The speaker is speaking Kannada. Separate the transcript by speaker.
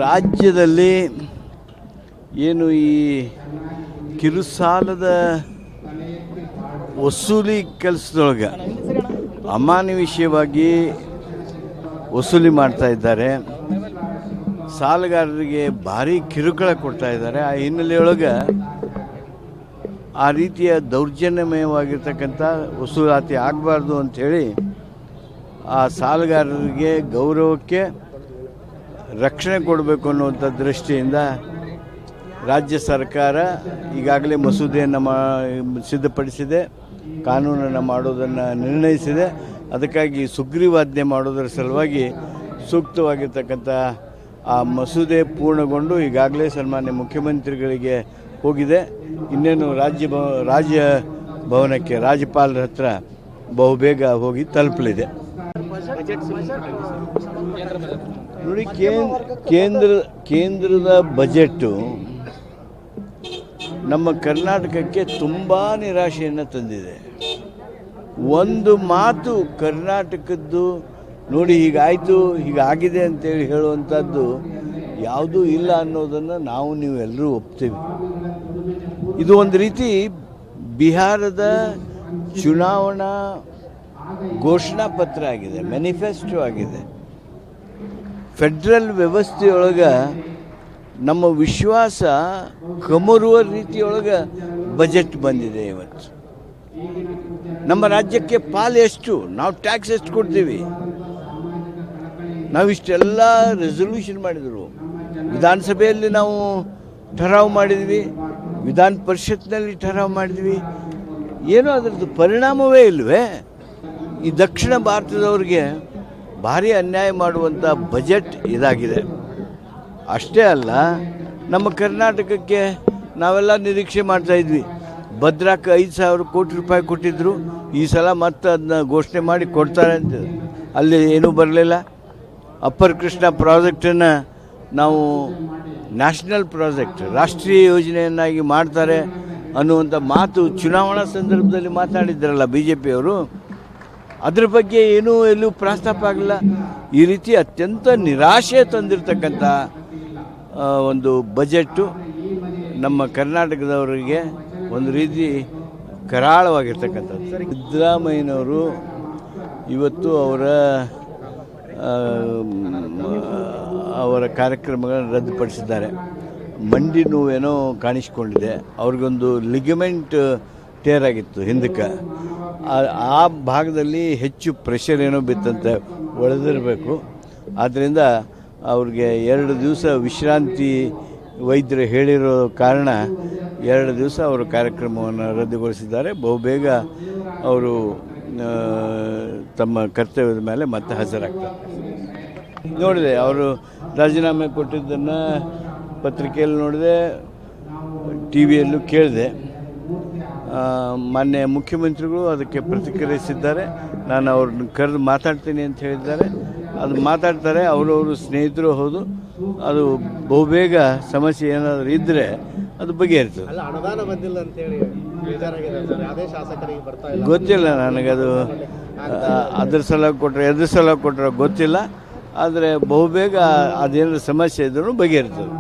Speaker 1: ರಾಜ್ಯದಲ್ಲಿ ಏನು ಈ ಕಿರುಸಾಲದ ವಸೂಲಿ ಕೆಲಸದೊಳಗೆ ಅಮಾನವೀಯವಾಗಿ ವಸೂಲಿ ಮಾಡ್ತಾ ಇದ್ದಾರೆ. ಸಾಲಗಾರರಿಗೆ ಭಾರಿ ಕಿರುಕುಳ ಕೊಡ್ತಾ ಇದ್ದಾರೆ. ಆ ಹಿನ್ನೆಲೆಯೊಳಗೆ ಆ ರೀತಿಯ ದೌರ್ಜನ್ಯಮಯವಾಗಿರ್ತಕ್ಕಂಥ ವಸೂಲಾತಿ ಆಗಬಾರ್ದು ಅಂಥೇಳಿ ಆ ಸಾಲಗಾರರಿಗೆ ಗೌರವಕ್ಕೆ ರಕ್ಷಣೆ ಕೊಡಬೇಕು ಅನ್ನುವಂಥ ದೃಷ್ಟಿಯಿಂದ ರಾಜ್ಯ ಸರ್ಕಾರ ಈಗಾಗಲೇ ಮಸೂದೆಯನ್ನು ಸಿದ್ಧಪಡಿಸಿದೆ, ಕಾನೂನನ್ನು ಮಾಡೋದನ್ನು ನಿರ್ಣಯಿಸಿದೆ. ಅದಕ್ಕಾಗಿ ಸುಗ್ರೀವಾಜ್ಞೆ ಮಾಡೋದರ ಸಲುವಾಗಿ ಸೂಕ್ತವಾಗಿರ್ತಕ್ಕಂಥ ಆ ಮಸೂದೆ ಪೂರ್ಣಗೊಂಡು ಈಗಾಗಲೇ ಸನ್ಮಾನ್ಯ ಮುಖ್ಯಮಂತ್ರಿಗಳಿಗೆ ಹೋಗಿದೆ. ಇನ್ನೇನು ರಾಜಭವನಕ್ಕೆ ರಾಜ್ಯಪಾಲರ ಹತ್ರ ಬಹುಬೇಗ ಹೋಗಿ ತಲುಪಲಿದೆ. ನೋಡಿ, ಕೇಂದ್ರದ ಬಜೆಟ್ಟು ನಮ್ಮ ಕರ್ನಾಟಕಕ್ಕೆ ತುಂಬ ನಿರಾಶೆಯನ್ನು ತಂದಿದೆ. ಒಂದು ಮಾತು ಕರ್ನಾಟಕದ್ದು ನೋಡಿ ಹೀಗಾಯಿತು ಹೀಗಾಗಿದೆ ಅಂತೇಳಿ ಹೇಳುವಂಥದ್ದು ಯಾವುದೂ ಇಲ್ಲ ಅನ್ನೋದನ್ನು ನೀವು ಎಲ್ಲರೂ ಒಪ್ತೀವಿ. ಇದು ಒಂದು ರೀತಿ ಬಿಹಾರದ ಚುನಾವಣಾ ಘೋಷಣಾ ಪತ್ರ ಆಗಿದೆ, ಮ್ಯಾನಿಫೆಸ್ಟೋ ಆಗಿದೆ. ಫೆಡ್ರಲ್ ವ್ಯವಸ್ಥೆಯೊಳಗೆ ನಮ್ಮ ವಿಶ್ವಾಸ ಕಮರುವ ರೀತಿಯೊಳಗೆ ಬಜೆಟ್ ಬಂದಿದೆ. ಇವತ್ತು ನಮ್ಮ ರಾಜ್ಯಕ್ಕೆ ಪಾಲು ಎಷ್ಟು, ನಾವು ಟ್ಯಾಕ್ಸ್ ಎಷ್ಟು ಕೊಡ್ತೀವಿ, ನಾವಿಷ್ಟೆಲ್ಲ ರೆಸೊಲ್ಯೂಷನ್ ಮಾಡಿದರು, ವಿಧಾನಸಭೆಯಲ್ಲಿ ನಾವು ಠರಾವು ಮಾಡಿದ್ವಿ, ವಿಧಾನ ಪರಿಷತ್ನಲ್ಲಿ ಠರಾವು ಮಾಡಿದ್ವಿ, ಏನೋ ಅದರದ್ದು ಪರಿಣಾಮವೇ ಇಲ್ವೇ? ಈ ದಕ್ಷಿಣ ಭಾರತದವ್ರಿಗೆ ಭಾರಿ ಅನ್ಯಾಯ ಮಾಡುವಂಥ ಬಜೆಟ್ ಇದಾಗಿದೆ. ಅಷ್ಟೇ ಅಲ್ಲ, ನಮ್ಮ ಕರ್ನಾಟಕಕ್ಕೆ ನಾವೆಲ್ಲ ನಿರೀಕ್ಷೆ ಮಾಡ್ತಾಯಿದ್ವಿ. ಭದ್ರಾಕ್ಕೆ 5,000 ಕೋಟಿ ರೂಪಾಯಿ ಕೊಟ್ಟಿದ್ದರು, ಈ ಸಲ ಮತ್ತೆ ಅದನ್ನ ಘೋಷಣೆ ಮಾಡಿ ಕೊಡ್ತಾರೆ ಅಂತ. ಅಲ್ಲಿ ಏನೂ ಬರಲಿಲ್ಲ. ಅಪ್ಪರ್ ಕೃಷ್ಣ ಪ್ರಾಜೆಕ್ಟನ್ನು ನಾವು ನ್ಯಾಷನಲ್ ಪ್ರಾಜೆಕ್ಟ್, ರಾಷ್ಟ್ರೀಯ ಯೋಜನೆಯನ್ನಾಗಿ ಮಾಡ್ತಾರೆ ಅನ್ನುವಂಥ ಮಾತು ಚುನಾವಣಾ ಸಂದರ್ಭದಲ್ಲಿ ಮಾತಾಡಿದ್ರಲ್ಲ BJPಯವರು, ಅದ್ರ ಬಗ್ಗೆ ಏನೂ ಎಲ್ಲೂ ಪ್ರಸ್ತಾಪ ಆಗಲಿಲ್ಲ. ಈ ರೀತಿ ಅತ್ಯಂತ ನಿರಾಶೆ ತಂದಿರತಕ್ಕಂಥ ಒಂದು ಬಜೆಟ್ಟು ನಮ್ಮ ಕರ್ನಾಟಕದವರಿಗೆ ಒಂದು ರೀತಿ ಕರಾಳವಾಗಿರ್ತಕ್ಕಂಥದ್ದು. ಸಿದ್ದರಾಮಯ್ಯನವರು ಇವತ್ತು ಅವರ ಕಾರ್ಯಕ್ರಮಗಳನ್ನು ರದ್ದುಪಡಿಸಿದ್ದಾರೆ. ಮಂಡಿ ನೋವೇನೋ ಕಾಣಿಸ್ಕೊಂಡಿದೆ, ಅವ್ರಿಗೊಂದು ಲಿಗಮೆಂಟ್ ಟೇರ್ ಆಗಿತ್ತು ಹಿಂದಕ್ಕೆ, ಆ ಭಾಗದಲ್ಲಿ ಹೆಚ್ಚು ಪ್ರೆಷರ್ ಏನೋ ಬಿತ್ತಂತೆ, ಒಳೆದಿರಬೇಕು. ಆದ್ದರಿಂದ ಅವ್ರಿಗೆ 2 ದಿವಸ ವಿಶ್ರಾಂತಿ ವೈದ್ಯರು ಹೇಳಿರೋ ಕಾರಣ 2 ದಿವಸ ಅವರು ಕಾರ್ಯಕ್ರಮವನ್ನು ರದ್ದುಗೊಳಿಸಿದ್ದಾರೆ. ಬಹುಬೇಗ ಅವರು ತಮ್ಮ ಕರ್ತವ್ಯದ ಮೇಲೆ ಮತ್ತೆ ಹಾಜರಾಗ್ತಾರೆ. ನೋಡಿದೆ, ಅವರು ರಾಜೀನಾಮೆ ಕೊಟ್ಟಿದ್ದನ್ನು ಪತ್ರಿಕೆಯಲ್ಲಿ ನೋಡಿದೆ, ಟಿ ವಿಯಲ್ಲೂ ಕೇಳಿದೆ. ಮಾನ್ಯ ಮುಖ್ಯಮಂತ್ರಿಗಳು ಅದಕ್ಕೆ ಪ್ರತಿಕ್ರಿಯಿಸಿದ್ದಾರೆ. ನಾನು ಅವ್ರನ್ನ ಕರೆದು ಮಾತಾಡ್ತೀನಿ ಅಂತ ಹೇಳಿದ್ದಾರೆ. ಅದು ಮಾತಾಡ್ತಾರೆ, ಅವರವರು ಸ್ನೇಹಿತರು ಹೌದು. ಅದು ಬಹುಬೇಗ ಸಮಸ್ಯೆ ಏನಾದರೂ ಇದ್ದರೆ ಅದು ಬಗೆಹರಿತದೆ. ಗೊತ್ತಿಲ್ಲ ನನಗದು, ಅದ್ರ ಸಲ ಕೊಟ್ಟರೆ ಎದ್ರ ಸಲ ಕೊಟ್ಟರೆ ಗೊತ್ತಿಲ್ಲ. ಆದರೆ ಬಹುಬೇಗ ಅದೇನಾದ್ರು ಸಮಸ್ಯೆ ಇದ್ರೂ ಬಗೆಹರಿತದೆ.